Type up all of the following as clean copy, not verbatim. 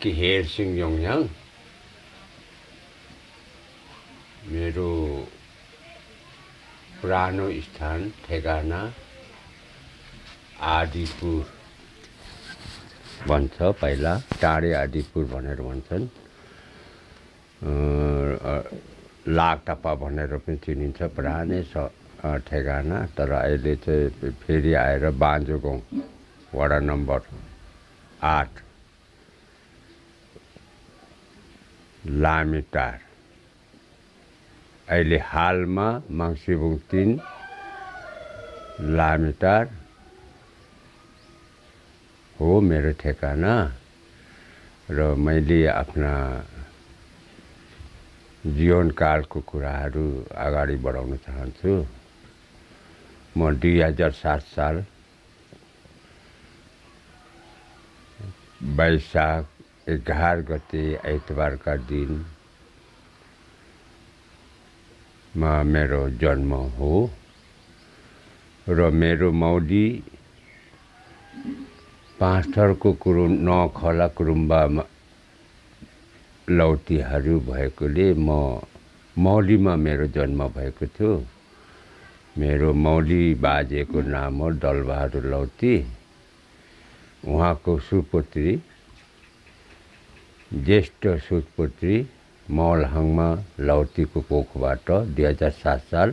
केहेर सिंह योङयाङ मेरो पुरानो स्थान ठेगाना आदिपुर भन्छ। पहिला टाढे आदिपुर भनेर भन्छन्। लाकटापा भनेर पनि चिनिन्छ पुरानै ठेगाना। तर अहिले चाहिँ फेरि आएर बाँझो वडा नम्बर 8 लामिटार। अहिले हालमा मङ्सिबुङ 3 लामिटार हो मेरो ठेगाना। र मैले आफ्ना जीवनकालको कुराहरू अगाडि बढाउन चाहन्छु। म 2007 साल वैशाख 11 गते आइतबारका दिन मेरो जन्म हो। र मेरो मौली पाँचथरको नखला कुरुम्बामा लौतीहरू भएकोले मौलीमा मेरो जन्म भएको थियो। मेरो मौली बाजेको नाम हो दलबहादुर लौती। उहाँको सुपुत्री ज्येष्ठ सुपुत्री मौलहाङमा लौतीको कोखबाट 2007 साल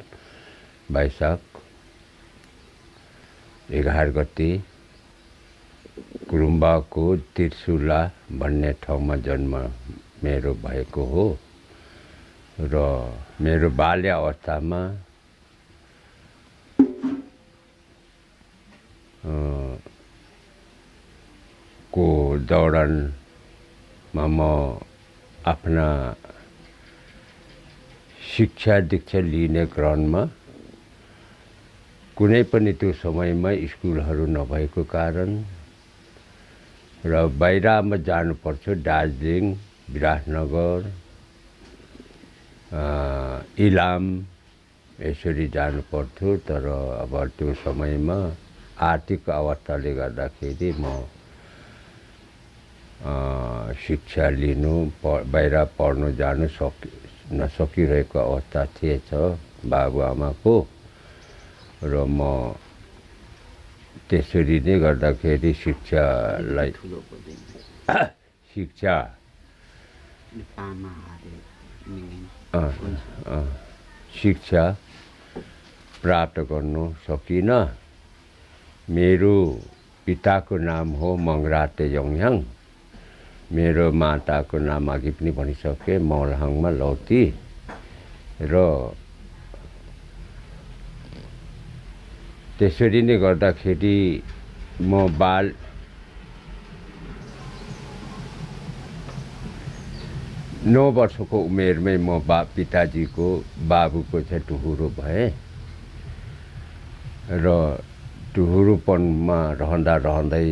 वैशाख 11 गते कुरुम्बाको तिर्सुला भन्ने ठाउँमा जन्म मेरो भएको हो। र मेरो बाल्य अवस्थामा को दौरानमा म आफ्ना शिक्षा दीक्षा लिने क्रममा कुनै पनि त्यो समयमा स्कुलहरू नभएको कारण र बाहिरमा जानु पर्थ्यो। दार्जिलिङ, विराटनगर, इलाम यसरी जानु पर्थ्यो। तर अब त्यो समयमा आर्थिक अवस्थाले गर्दाखेरि म शिक्षा लिनु बाहिर पढ्नु जानु नसकिरहेको अवस्था थिएछ बाबुआमाको। र म त्यसरी नै गर्दाखेरि शिक्षा प्राप्त गर्नु सकिनँ। मेरो पिताको नाम हो मङ्गराते योङयाङ। मेरो माताको नाम अघि पनि भनिसके मौलहाङमा लौती। र त्यसरी नै गर्दाखेरि म 9 वर्षको उमेरमै म पिताजीको बाबुको चाहिँ टुहुरो भए। र टुहुरोपनमा रहँदै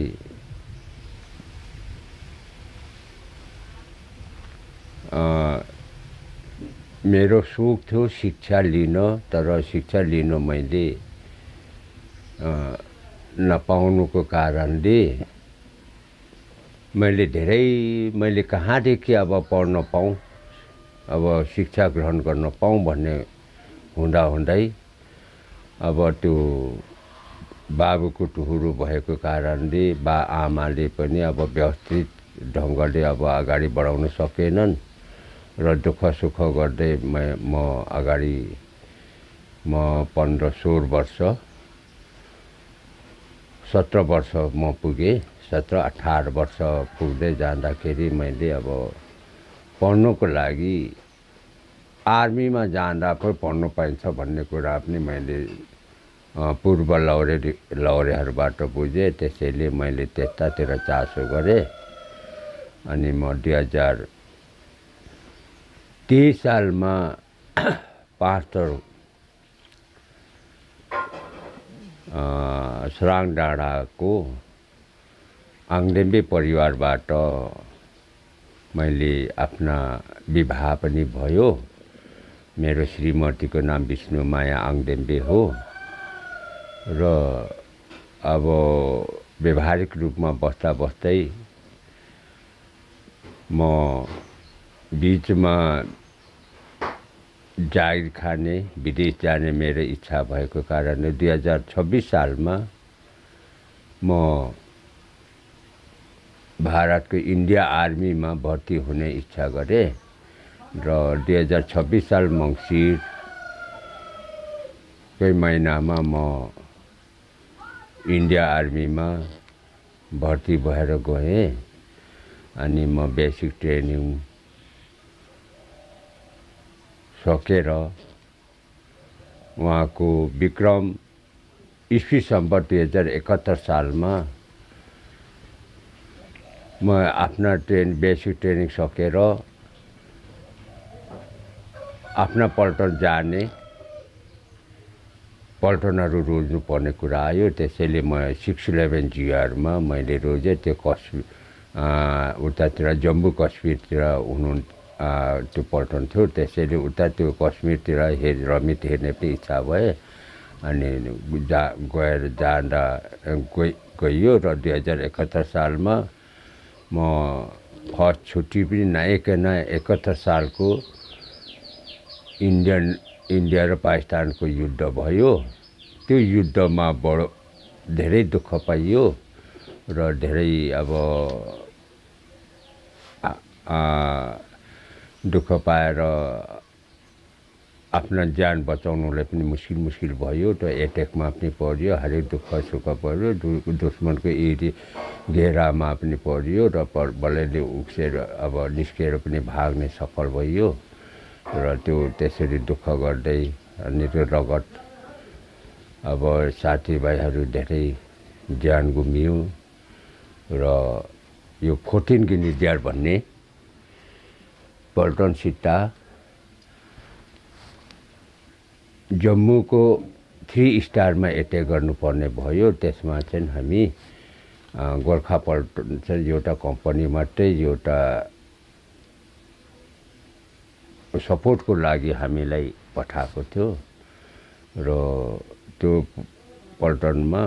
मेरो सोख थियो शिक्षा लिन। तर शिक्षा लिन मैले नपाउनुको कारणले मैले कहाँदेखि अब पढ्न पाऊँ, अब शिक्षा ग्रहण गर्न पाऊँ भन्ने हुँदै अब त्यो बाबुको टुहुरो भएको कारणले आमाले पनि अब व्यवस्थित ढङ्गले अब अगाडि बढाउन सकेनन्। र दुःख सुख गर्दै म अगाडि 15-16 वर्ष 17 वर्ष म पुगेँ। 17-18 वर्ष पुग्दै जाँदाखेरि मैले अब पढ्नुको लागि आर्मीमा जाँदा पो पढ्नु पाइन्छ भन्ने कुरा पनि मैले पूर्व लौरेहरूबाट बुझेँ। त्यसैले मैले त्यतातिर चासो गरेँ। अनि म 2023 सालमा 5 थर सराङ डाँडाको आङदेम्बे परिवारबाट मैले आफ्ना विवाह पनि भयो। मेरो श्रीमतीको नाम विष्णुमाया आङदेम्बे हो। र अब व्यवहारिक रूपमा बस्दै म बीचमा जागिर खाने विदेश जाने मेरो इच्छा भएको कारणले 2026 सालमा म भारतको इन्डिया आर्मीमा भर्ती हुने इच्छा गरेँ र 2026 साल मङ्सिरकै महिनामा म इन्डिया आर्मीमा भर्ती भएर गएँ अनि म बेसिक ट्रेनिङ सकेर उहाँको विक्रम ईस्वी सम्वत 2071 सालमा म आफ्ना बेसिक ट्रेनिङ सकेर आफ्ना पल्टन जाने पल्टनहरू रोज्नु पर्ने कुरा आयो। त्यसैले म 611 GR-मा मैले रोजेँ। त्यो उतातिर जम्मू कश्मीरतिर त्यो पल्टन थियो। त्यसैले उता त्यो कश्मीरतिर रमित हेर्ने पनि इच्छा भए अनि गइयो र 2071 सालमा म फर्स्ट छुट्टी पनि नआइकन 71 सालको इन्डिया र पाकिस्तानको युद्ध भयो। त्यो युद्धमा धेरै दुःख पाइयो र धेरै दुःख पाएर आफ्ना ज्यान बचाउनुलाई पनि मुस्किल भयो। त्यो एट्याकमा पनि पर्यो, हरेक दुःख सुख पर्यो, दुश्मनको घेरामा पनि पर्यो र बलैले उक्सेर निस्केर पनि भाग्ने सफल भयो र त्यसरी दुःख गर्दै अनि त्यो रगत साथीभाइहरू धेरै ज्यान गुमियो र यो 14 ग्रेनेडियर भन्ने पल्टन सिट्टा जम्मूको 3 स्टारमा एट्याक गर्नुपर्ने भयो। त्यसमा चाहिँ हामी गोर्खा पल्टन चाहिँ एउटा कम्पनी मात्रै एउटा सपोर्टको लागि हामीलाई पठाएको थियो र त्यो पल्टनमा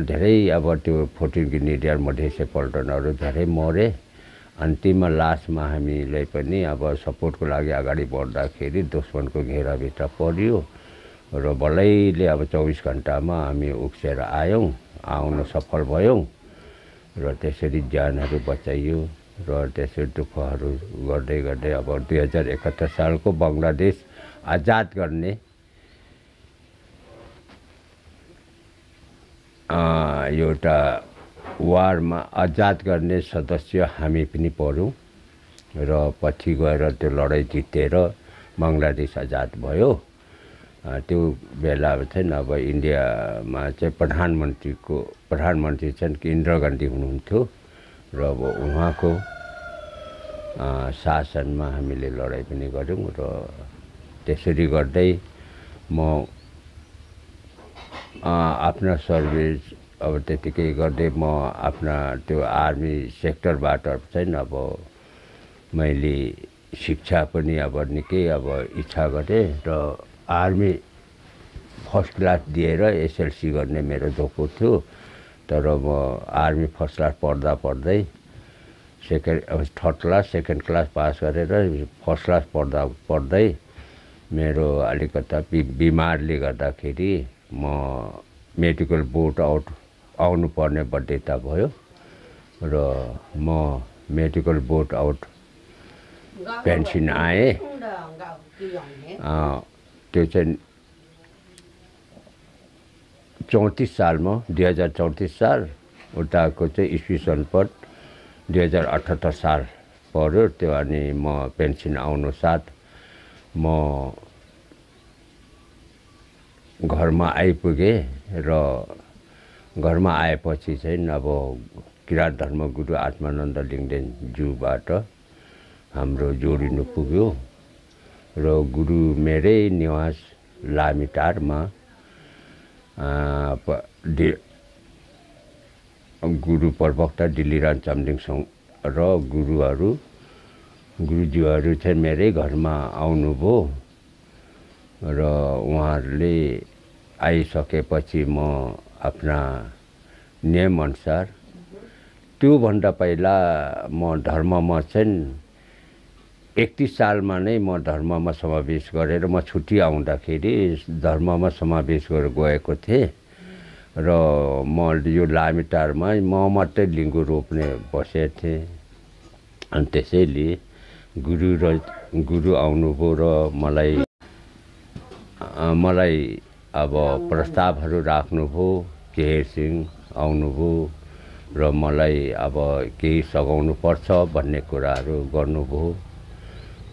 धेरै त्यो 14 ग्रेनेडियर मधेसी पल्टनहरू धेरै मरे। अन्तिममा लास्टमा हामीलाई पनि सपोर्टको लागि अगाडि बढ्दाखेरि दुश्मनको घेराभित्र पर्यो र बलैले 24 घन्टामा हामी उक्सेर आउन सफल भयौँ र त्यसरी ज्यानहरू बचाइयो र त्यसरी दुःखहरू गर्दै 2071 सालको बङ्गलादेश आजाद गर्ने एउटा वारमा आजाद गर्ने सदस्य हामी पनि पऱ्यौँ र पछि गएर त्यो लडाइँ जितेर बङ्गलादेश आजाद भयो। त्यो बेला चाहिँ इन्डियामा चाहिँ प्रधानमन्त्री चाहिँ इन्दिरा गान्धी हुनुहुन्थ्यो र उहाँको शासनमा हामीले लडाइँ पनि गऱ्यौँ र त्यसरी गर्दै म आफ्ना सर्भिस त्यतिकै गर्दै म आफ्ना त्यो आर्मी सेक्टरबाट चाहिँ मैले शिक्षा पनि निकै इच्छा गरेँ र आर्मी फर्स्ट क्लास दिएर SLC गर्ने मेरो धोको थियो। तर म आर्मी फर्स्ट क्लास पढ्दै third class second class pass गरेर फर्स्ट क्लास पढ्दै मेरो अलिकता बिमारले गर्दाखेरि म मेडिकल बोर्ड आउनु पर्ने बाध्यता भयो र म मेडिकल बोर्ड आउट पेन्सन आएँ। त्यो चाहिँ 34 सालमा 2034 साल उताको चाहिँ ईस्वी सम्वत 2078 साल पर्यो। त्यो अनि म पेन्सन आउनु साथ म घरमा आइपुगेँ र घरमा आएपछि चाहिँ किराँत धर्मगुरु आत्मानन्द लिङ्गदेनज्यूबाट हाम्रो जोडिनु पुग्यो र गुरु मेरै निवास लामिटारमा गुरु प्रवक्ता दिल्लीराम चम्लिङसँग र गुरुज्यूहरू चाहिँ मेरै घरमा आउनुभयो र उहाँहरूले आइसकेपछि म आफ्ना नियमअनुसार त्योभन्दा पहिला म धर्ममा चाहिँ 31 सालमा नै म धर्ममा समावेश गरेर म छुट्टी आउँदाखेरि धर्ममा समावेश गरेर गएको थिएँ र म यो लामिटारमा म मात्रै लिङ्गु रोप्ने बसेको थिएँ। अनि त्यसैले गुरु आउनुभयो र मलाई अब प्रस्तावहरू राख्नुभयो। केहर सिंह आउनुभयो र मलाई अब केही सघाउनु पर्छ भन्ने कुराहरू गर्नुभयो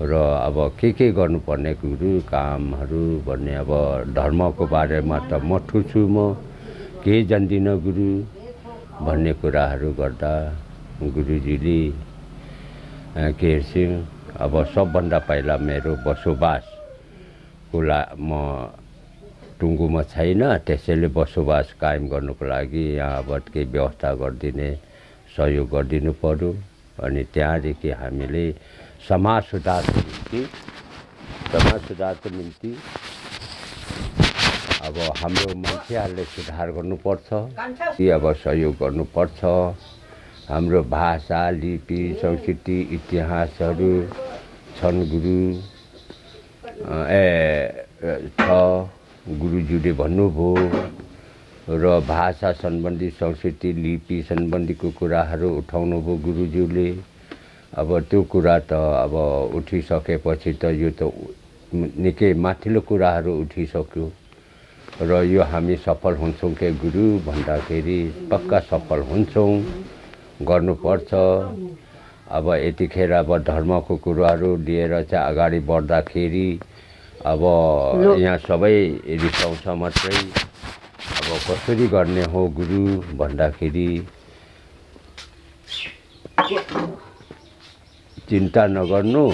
र अब के गर्नुपर्ने गुरु कामहरू भन्ने अब धर्मको बारेमा त मठु छु म केही जान्दिनँ गुरु भन्ने कुराहरू गर्दा गुरुजीले केहर सिंह अब सबभन्दा पहिला मेरो बसोबासको म टुङ्गोमा छैन, त्यसैले बसोबास कायम गर्नुको लागि यहाँ अब केही व्यवस्था गरिदिने सहयोग गरिदिनु पर्यो। अनि त्यहाँदेखि हामीले समाज सुधारको निम्ति अब हाम्रो मान्छेहरूले सुधार गर्नुपर्छ, अब सहयोग गर्नुपर्छ। हाम्रो भाषा, लिपि, संस्कृति, इतिहासहरू छन् गुरुज्यूले भन्नुभयो र भाषा सम्बन्धी, संस्कृति, लिपि सम्बन्धीको कुराहरू उठाउनुभयो गुरुज्यूले। अब त्यो कुरा त अब उठिसकेपछि त यो त निकै माथिल्लो कुराहरू उठिसक्यो र यो हामी सफल हुन्छौँ के गुरु भन्दाखेरि पक्का सफल हुन्छौँ, गर्नुपर्छ। अब यतिखेर अब धर्मको कुराहरू लिएर चाहिँ अगाडि बढ्दाखेरि अब यहाँ सबै रिसाउँछ मात्रै। अब कसरी गर्ने हो गुरु भन्दाखेरि चिन्ता नगर्नु।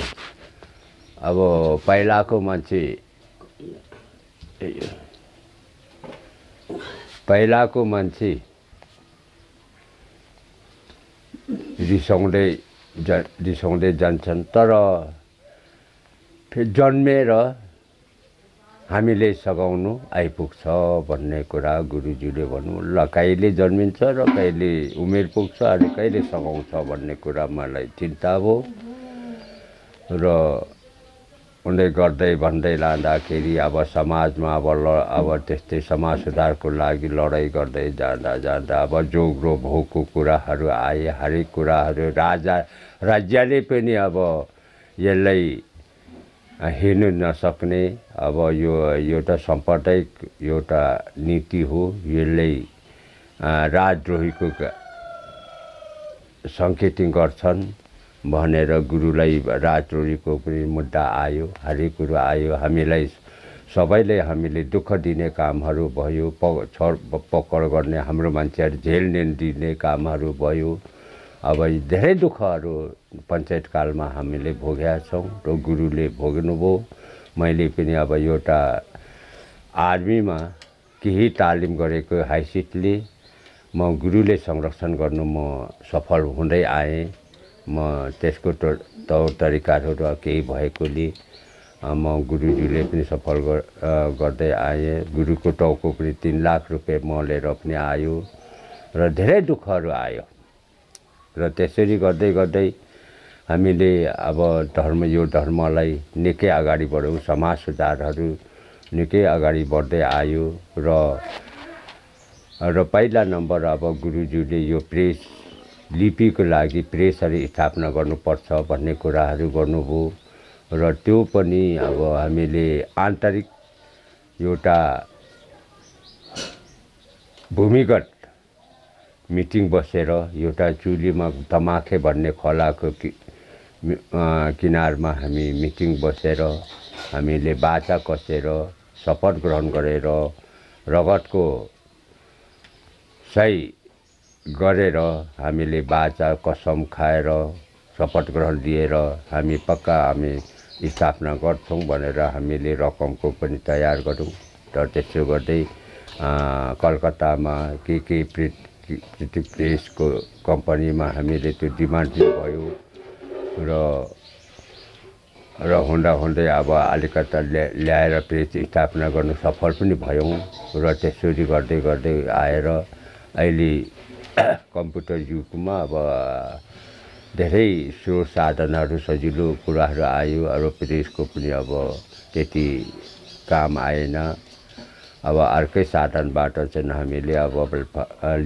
अब पहिलाको मान्छे रिसाउँदै जान्छन्, तर फेरि जन्मेर हामीले सघाउनु आइपुग्छ भन्ने कुरा गुरुज्यूले भन्नु। ल कहिले जन्मिन्छ र कहिले उमेर पुग्छ अनि कहिले सघाउँछ भन्ने कुरा मलाई चिन्ता भयो र उनले भन्दै लाँदाखेरि अब समाजमा अब त्यस्तै समाज सुधारको लागि लडाइँ गर्दै जाँदा अब जोग्रो भोगको कुराहरू आए। हरेक कुराहरू राज्यले पनि अब यसलाई हेर्नु नसक्ने, अब यो एउटा साम्प्रदायिक एउटा नीति हो, यसले राजद्रोहीको सङ्केत गर्छन् भनेर गुरुलाई राजद्रोहीको पनि मुद्दा आयो, हरेक कुरो आयो। हामीले दुःख दिने कामहरू भयो, पकड गर्ने, हाम्रो मान्छेहरू जेल दिने कामहरू भयो। अब धेरै दुःखहरू पञ्चायतकालमा हामीले भोगेका छौँ र गुरुले भोग्नुभयो। मैले पनि अब एउटा आर्मीमा केही तालिम गरेको हैसियतले म गुरुले संरक्षण गर्नु म सफल हुँदै आएँ। म त्यसको तौर तरिकाहरू केही भएकोले म गुरुज्यूले पनि सफल गर्दै आएँ। गुरुको टाउको पनि 3 लाख रुपियाँ मलेर पनि आयो र धेरै दुःखहरू आयो र त्यसरी गर्दै हामीले अब यो धर्मलाई निकै अगाडि बढाउँ, समाज सुधारहरू निकै अगाडि बढ्दै आयो र पहिला नम्बर अब गुरुज्यूले यो प्रेस लिपिको लागि प्रेसहरू स्थापना गर्नुपर्छ भन्ने कुराहरू गर्नुभयो र त्यो पनि अब हामीले आन्तरिक एउटा भूमिगत मिटिङ बसेर एउटा चुलीमा तमाखे भन्ने खोलाको किनारमा हामी मिटिङ बसेर हामीले बाचा कसेर शपथ ग्रहण गरेर रगतको सही गरेर हामीले बाचा कसम खाएर शपथ ग्रहण दिएर हामी पक्का स्थापना गर्छौँ भनेर हामीले रकमको पनि तयार गऱ्यौँ र त्यसो गर्दै कलकत्तामा के प्रेसको कम्पनीमा हामीले त्यो डिमान्ड भयो र हुँदै अब अलिकता ल्याएर प्रेस स्थापना गर्नु सफल पनि भयौँ र त्यसरी गर्दै आएर अहिले कम्प्युटर युगमा अब धेरै स्रोत साधनहरू सजिलो कुराहरू आयो। र प्रेसको पनि अब त्यति काम आएन। अब अर्कै साधनबाट चाहिँ हामीले अब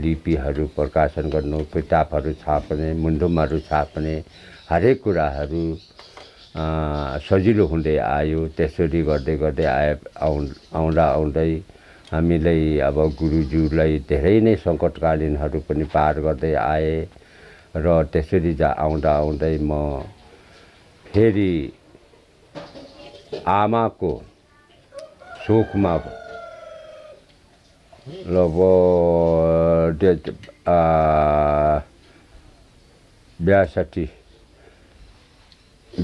लिपिहरू प्रकाशन गर्नु, किताबहरू छाप्ने, मुन्धुमहरू छाप्ने, हरेक कुराहरू सजिलो हुँदै आयो। त्यसरी गर्दै गर्दै आउँदै हामीलाई अब गुरुज्यूलाई धेरै नै सङ्कटकालीनहरू पनि पार गर्दै आए। र त्यसरी आउँदै म फेरि आमाको शोकमा लगभग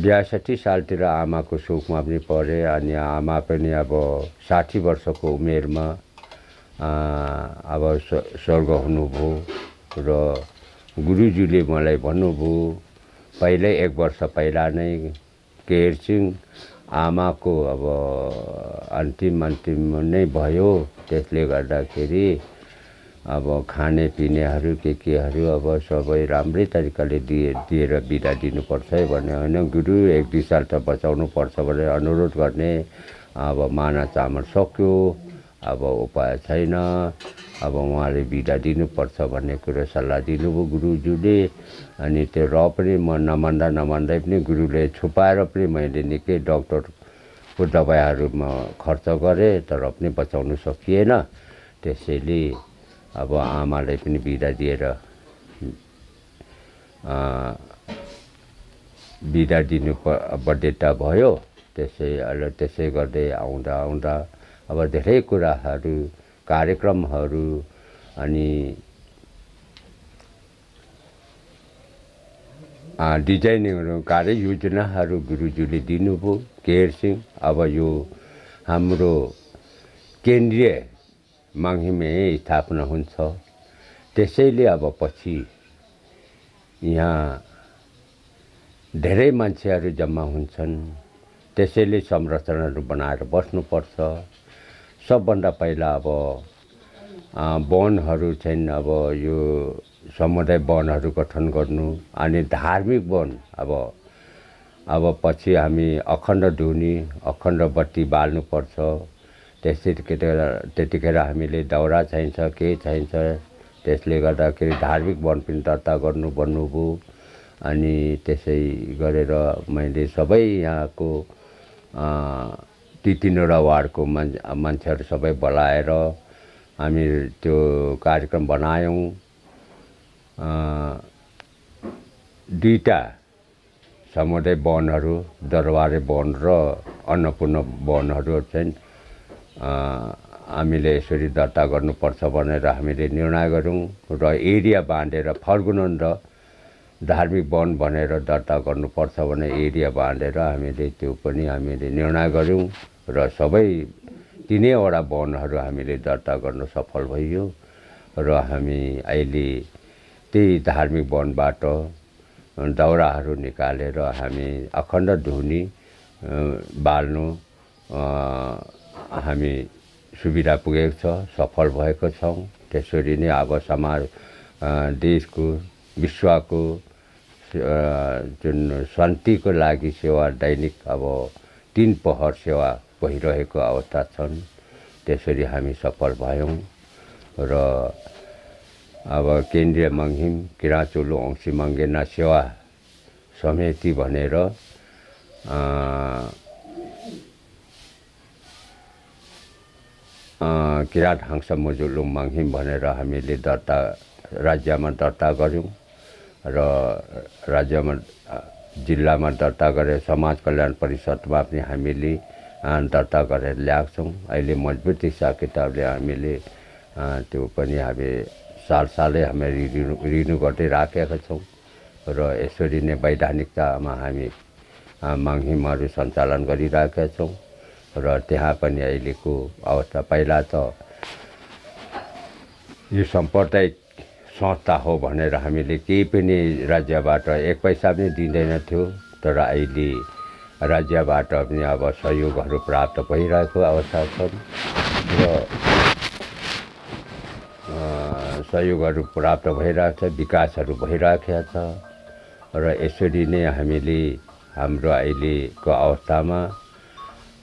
62 सालतिर आमाको शोकमा पनि परे। अनि आमा पनि अब 60 वर्षको उमेरमा अब स्वर्ग हुनुभयो। र गुरुज्यूले मलाई भन्नुभयो पहिल्यै 1 वर्ष पहिला नै केयरसिंह आमाको अब अन्तिम नै भयो। त्यसले गर्दाखेरि अब खाने पिनेहरू केहरू अब सबै राम्रै तरिकाले दिएर बिदा दिनुपर्छ भने होइन, गुरु 1-2 साल त बचाउनु पर्छ भनेर अनुरोध गर्ने। अब माना चामल सक्यो, अब उपाय छैन, अब उहाँले बिदा दिनुपर्छ भन्ने कुरो सल्लाह दिनुभयो गुरुज्यूले। अनि त्यो र पनि म नमान्दै पनि गुरुले छुपाएर पनि मैले निकै डक्टरको दबाईहरूमा खर्च गरेँ, तर पनि बचाउनु सकिएन। त्यसैले अब आमालाई पनि बिदा दिएर बिदा दिनु बाध्यता भयो। त्यसै गर्दै आउँदा अब धेरै कुराहरू, कार्यक्रमहरू अनि डिजाइनिङहरू, कार्ययोजनाहरू गुरुज्यूले दिनुभयो। केयरसिंह अब यो हाम्रो केन्द्रीय मङहिमे स्थापना हुन्छ। त्यसैले अब पछि यहाँ धेरै मान्छेहरू जम्मा हुन्छन्। त्यसैले संरचनाहरू बनाएर बस्नुपर्छ। सबभन्दा पहिला अब वनहरू चाहिँ अब यो समुदाय वनहरू गठन गर्नु। अनि धार्मिक वन अब पछि हामी अखण्ड ध्वनि, अखण्ड बत्ती बाल्नुपर्छ। त्यतिखेर हामीले दाउरा चाहिन्छ, के चाहिन्छ। त्यसले गर्दाखेरि धार्मिक वन पनि दर्ता गर्नु भन्नुभयो। अनि त्यसै गरेर मैले सबै यहाँको 3-3वटा वार्डको मान्छेहरू सबै बोलाएर हामी त्यो कार्यक्रम बनायौँ। 2टा समुदाय वनहरू, दरबारे वन र अन्नपूर्ण वनहरू चाहिँ हामीले यसरी दर्ता गर्नुपर्छ भनेर हामीले निर्णय गऱ्यौँ। र एरिया बाँडेर फर्गुनन र धार्मिक वन भनेर दर्ता गर्नुपर्छ भने एरिया बाँडेर हामीले त्यो पनि हामीले निर्णय गऱ्यौँ। र सबै 3वटा वनहरू हामीले दर्ता गर्न सफल भइयो। र हामी अहिले त्यही धार्मिक वनबाट दाउराहरू निकालेर हामी अखण्ड ध्वनि बाल्नु हामी सुविधा पुगेको छ, सफल भएको छौँ। त्यसरी नै अब देशको, विश्वको जुन शान्तिको लागि सेवा दैनिक अब 3 पहर सेवा भइरहेको अवस्था छन्। त्यसरी हामी सफल भयौँ। र अब केन्द्रीय मङहिम किराँचोलो औँसी मङ्गेना सेवा समिति भनेर किराँत हाङ्सा मुजुलुङ मङहिम भनेर हामीले राज्यमा दर्ता गऱ्यौँ। र राज्यमा जिल्लामा दर्ता गरेर समाज कल्याण परिषदमा पनि हामीले दर्ता गरेर ल्याएको छौँ। अहिले मजबुती किताबले हामीले त्यो पनि हामी सालसालै हामी रिन्यू गर्दै राखेका छौँ। र यसरी नै वैधानिकतामा हामी मङहिमहरू सञ्चालन गरिरहेका छौँ। र त्यहाँ पनि अहिलेको अवस्था, पहिला त यो साम्प्रदायिक संस्था हो भनेर हामीले केही पनि राज्यबाट 1 पैसा पनि दिँदैन थियो। तर अहिले राज्यबाट पनि अब सहयोगहरू प्राप्त भइरहेको अवस्था छ। र सहयोगहरू प्राप्त भइरहेछ, विकासहरू भइराखेको छ र यसरी नै हामीले हाम्रो अहिलेको अवस्थामा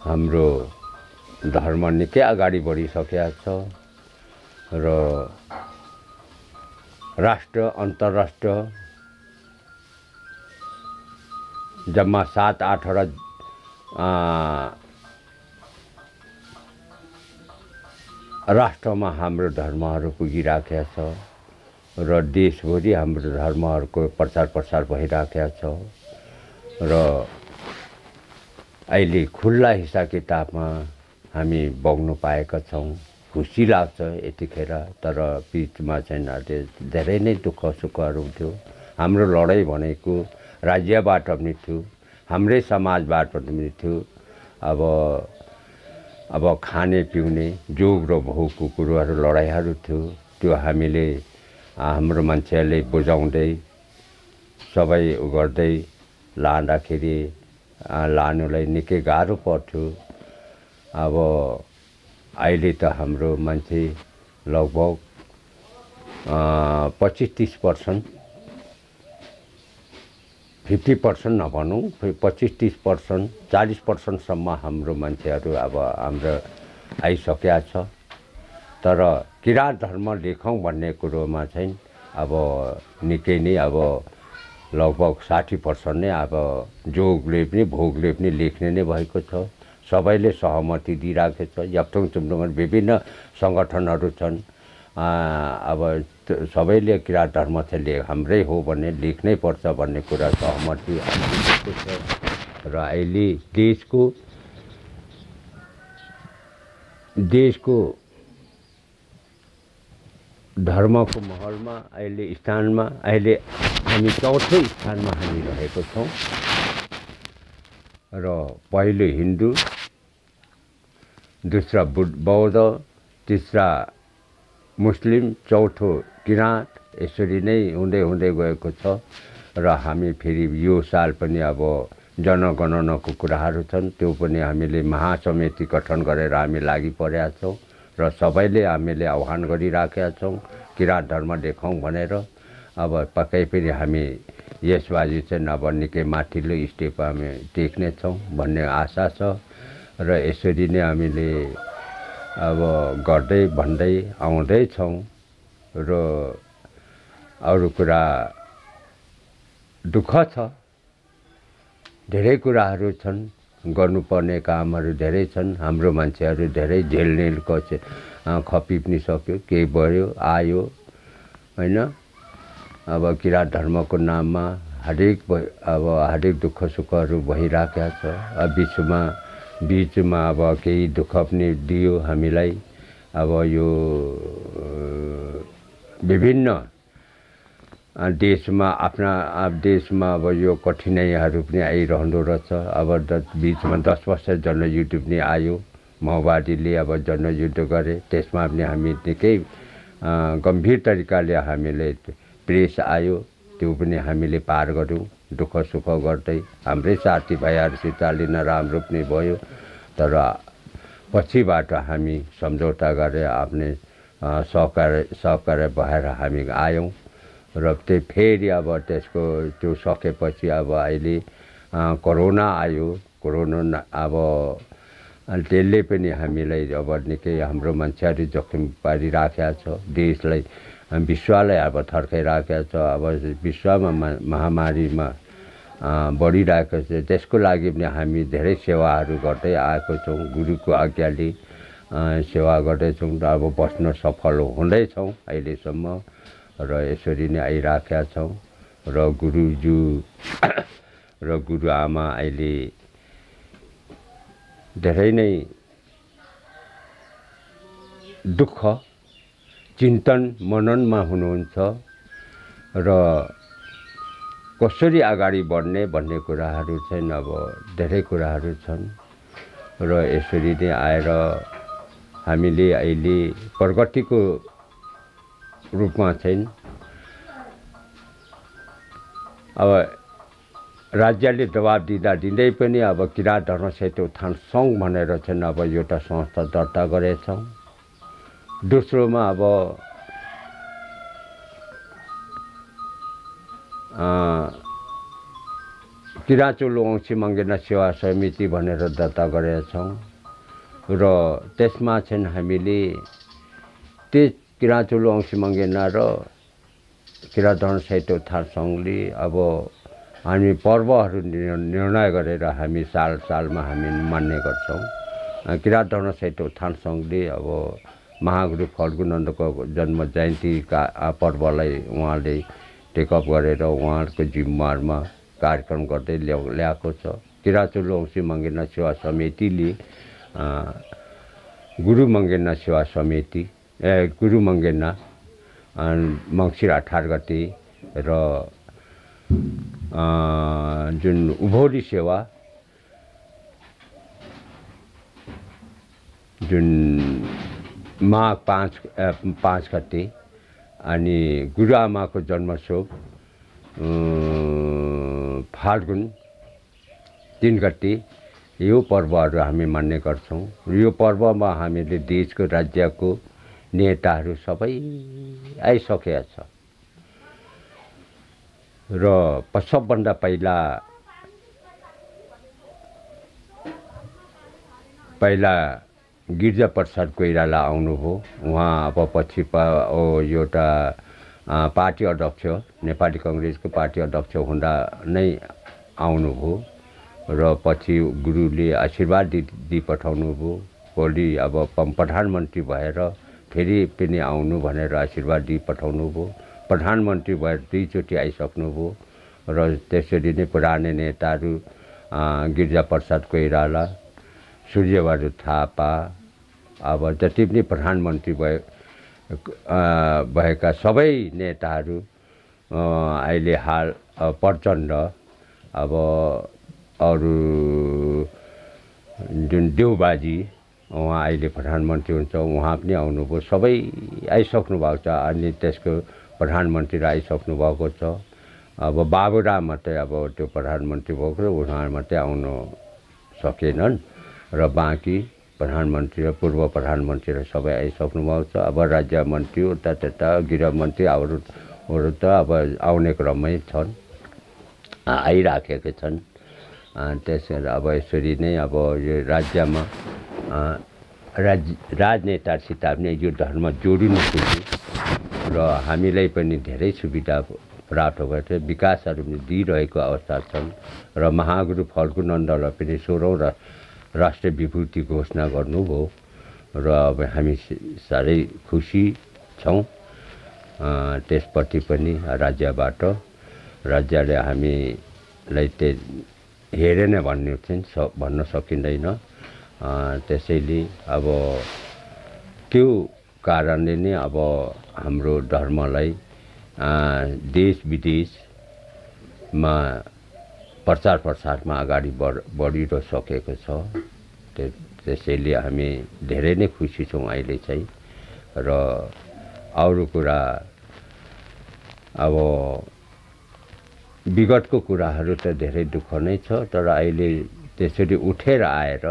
हाम्रो धर्म निकै अगाडि बढिसकेको छ र राष्ट्र अन्तर्राष्ट्र जम्मा 7-8 राष्ट्रमा हाम्रो धर्महरू पुगिराखेका छ र देशभरि हाम्रो धर्महरूको प्रचार प्रसार भइराखेको छ र अहिले खुल्ला हिसाब किताबमा हामी बग्नु पाएका छौँ। खुसी लाग्छ यतिखेर, तर बिचमा चाहिँ धेरै नै दुःख सुखहरू थियो। हाम्रो लडाइँ भनेको राज्यबाट पनि थियो, हाम्रै समाजबाट पनि थियो। अब खाने पिउने जोग र भोगको कुरोहरू लडाइँहरू थियो। त्यो हामीले हाम्रो मान्छेहरूले बुझाउँदै सबै गर्दै लाँदाखेरि लानुलाई निकै गाह्रो पर्थ्यो। अब अहिले त हाम्रो मान्छे लगभग 25-30%, 50% नभनौँ, 25-30%, 40%सम्म हाम्रो मान्छेहरू अब हाम्रो आइसकेका छ। तर किराँत धर्म लेखौँ भन्ने कुरोमा चाहिँ अब निकै नै अब लगभग 60% नै अब जोगले पनि भोगले पनि लेख्ने नै भएको छ। सबैले सहमति दिइराखेको छ। याप्थोङ चुम्डोमा विभिन्न सङ्गठनहरू छन्। अब सबैले किराँत धर्म चाहिँ हाम्रै हो भन्ने लेख्नै पर्छ भन्ने कुरा सहमति दिएको छ र अहिले देशको धर्मको महलमा अहिले हामी चौथो स्थानमा हामी रहेको छौँ र पहिलो हिन्दू, दूसरा बौद्ध, तीसरा मुस्लिम, चौथो किराँत, यसरी नै हुँदै हुँदै गएको छ र हामी फेरि यो साल पनि अब जनगणनाको कुराहरू छन्, त्यो पनि हामीले महासमिति गठन गरेर हामी लागि परेका छौँ र सबैले हामीले आह्वान गरिराखेका छौँ किराँत धर्म लेखौँ भनेर। अब पक्कै पनि हामी यसबाजी चाहिँ अब निकै माथिल्लो स्टेप हामी देख्नेछौँ भन्ने आशा छ र यसरी नै हामीले अब गर्दै भन्दै आउँदैछौँ र अरू कुरा दुःख छ, धेरै कुराहरू छन्, गर्नुपर्ने कामहरू धेरै छन्। हाम्रो मान्छेहरू धेरै झेल्ने खपी पनि सक्यो, केही भयो आयो होइन। अब किराँत धर्मको नाममा हरेक दुःख सुखहरू भइराखेका छ। बिचमा अब केही दुःख पनि दियो हामीलाई। अब यो विभिन्न देशमा अब यो कठिनाइहरू पनि आइरहँदो रहेछ। अब बिचमा 10 वर्ष जनयुद्ध पनि आयो, माओवादीले अब जनयुद्ध गरे, त्यसमा पनि हामी निकै गम्भीर तरिकाले हामीले प्रेस आयो, त्यो पनि हामीले पार गऱ्यौँ दुःख सुख गर्दै। हाम्रै साथीभाइहरूसित अलि नराम्रो पनि भयो, तर पछिबाट हामी सम्झौता गरेर आफ्नै सहकार्य भएर हामी आयौँ र त्यो फेरि अब त्यो सकेपछि अब अहिले कोरोना आयो। कोरोना अब त्यसले पनि हामीलाई अब निकै हाम्रो मान्छेहरू जोखिम पारिराखेका छ, देशलाई विश्वलाई अब थर्काइराखेको छ। अब विश्वमा महामारीमा बढिरहेको छ, त्यसको लागि पनि हामी धेरै सेवाहरू गर्दै आएको छौँ। गुरुको आज्ञाले सेवा गर्दैछौँ र अब बस्न सफल हुँदैछौँ अहिलेसम्म र यसरी नै आइराखेका छौँ र गुरुज्यू र गुरुआमा अहिले धेरै नै दुःख चिन्तन मननमा हुनुहुन्छ र कसरी अगाडि बढ्ने भन्ने कुराहरू चाहिँ अब धेरै कुराहरू छन् र यसरी नै आएर हामीले अहिले प्रगतिको रूपमा चाहिँ अब राज्यले दबाब दिँदै पनि अब किराँत धर्म साहित्य उत्थान सङ्घ भनेर चाहिँ अब एउटा संस्था दर्ता गरेछौँ। दोस्रोमा अब किराँचुल वंशी मङ्गेना सेवा समिति भनेर दर्ता गरेका छौँ र त्यसमा चाहिँ हामीले त्यस किराँचुल वंशी मङ्गेना र किराँतधर्म साहित्य उत्थान सङ्घले अब हामी पर्वहरू निर्णय गरेर हामी सालमा हामी मान्ने गर्छौँ। किराँतधर्म साहित्य उत्थान सङ्घले अब महागुरु फल्गुनन्दको जन्म जयन्तीका पर्वलाई उहाँले टेकअप गरेर उहाँहरूको जिम्मामा कार्यक्रम गर्दै ल्याएको छ। किराँचुल वंशी मङ्गेना सेवा समितिले गुरु मङ्गेना सेवा समिति गुरु मङ्गेना मङ्सिर 18 गते र जुन उभौली सेवा जुन माघ 5 गते अनि गुरुआमाको जन्मोत्सव फाल्गुन 3 गते यो पर्वहरू हामी मान्ने गर्छौँ। यो पर्वमा हामीले देशको राज्यको नेताहरू सबै आइसकेका छ र सबभन्दा पहिला गिरिजाप्रसाद कोइराला आउनुभयो। उहाँ अब पछि एउटा पार्टी अध्यक्ष नेपाली कङ्ग्रेसको पार्टी अध्यक्ष हुँदा नै आउनुभयो र पछि गुरुले आशीर्वाद दिई पठाउनुभयो। भोलि अब प्रधानमन्त्री भएर फेरि पनि आउनु भनेर आशीर्वाद दिई पठाउनुभयो। प्रधानमन्त्री भएर 2 चोटि आइसक्नुभयो र त्यसरी नै पुरानै नेताहरू गिरिजाप्रसाद कोइराला, सूर्यबहादुर थापा, अब जति पनि प्रधानमन्त्री भएका सबै नेताहरू अहिले हाल प्रचण्ड, अब अरू जुन देउबाजी उहाँ अहिले प्रधानमन्त्री हुन्छ उहाँ पनि आउनुभयो। सबै आइसक्नु भएको छ अनि त्यसको प्रधानमन्त्री आइसक्नु भएको छ। अब बाबुराम मात्रै अब त्यो प्रधानमन्त्री भएको र उहाँ मात्रै आउन सकेनन् र बाँकी प्रधानमन्त्री र पूर्व प्रधानमन्त्री र सबै आइसक्नु भएको छ। अब राज्य मन्त्री उता गृहमन्त्री अरू त अब आउने क्रममै छन्, आइराखेका छन्। त्यसैले अब यसरी नै अब यो राज्यमा राजनेतासित पनि यो धर्म जोडिनु पुग्यो र हामीलाई पनि धेरै सुविधा प्राप्त भएको छ, विकासहरू पनि दिइरहेको अवस्था छन् र महागुरु फल्गुनन्दलाई पनि 16औं राष्ट्रिय विभूति घोषणा गर्नुभयो र अब हामी साह्रै खुसी छौँ त्यसप्रति पनि। राज्यबाट राज्यले हामीलाई हेरेन भन्ने चाहिँ भन्न सकिँदैन। त्यसैले अब त्यो कारणले नै अब हाम्रो धर्मलाई देश विदेशमा प्रचार प्रसारमा अगाडि बढिसकेको छ। त्यसैले हामी धेरै नै खुसी छौँ अहिले चाहिँ। र अरू कुरा अब विगतको कुराहरू त धेरै दुःख नै छ, तर अहिले त्यसरी उठेर आएर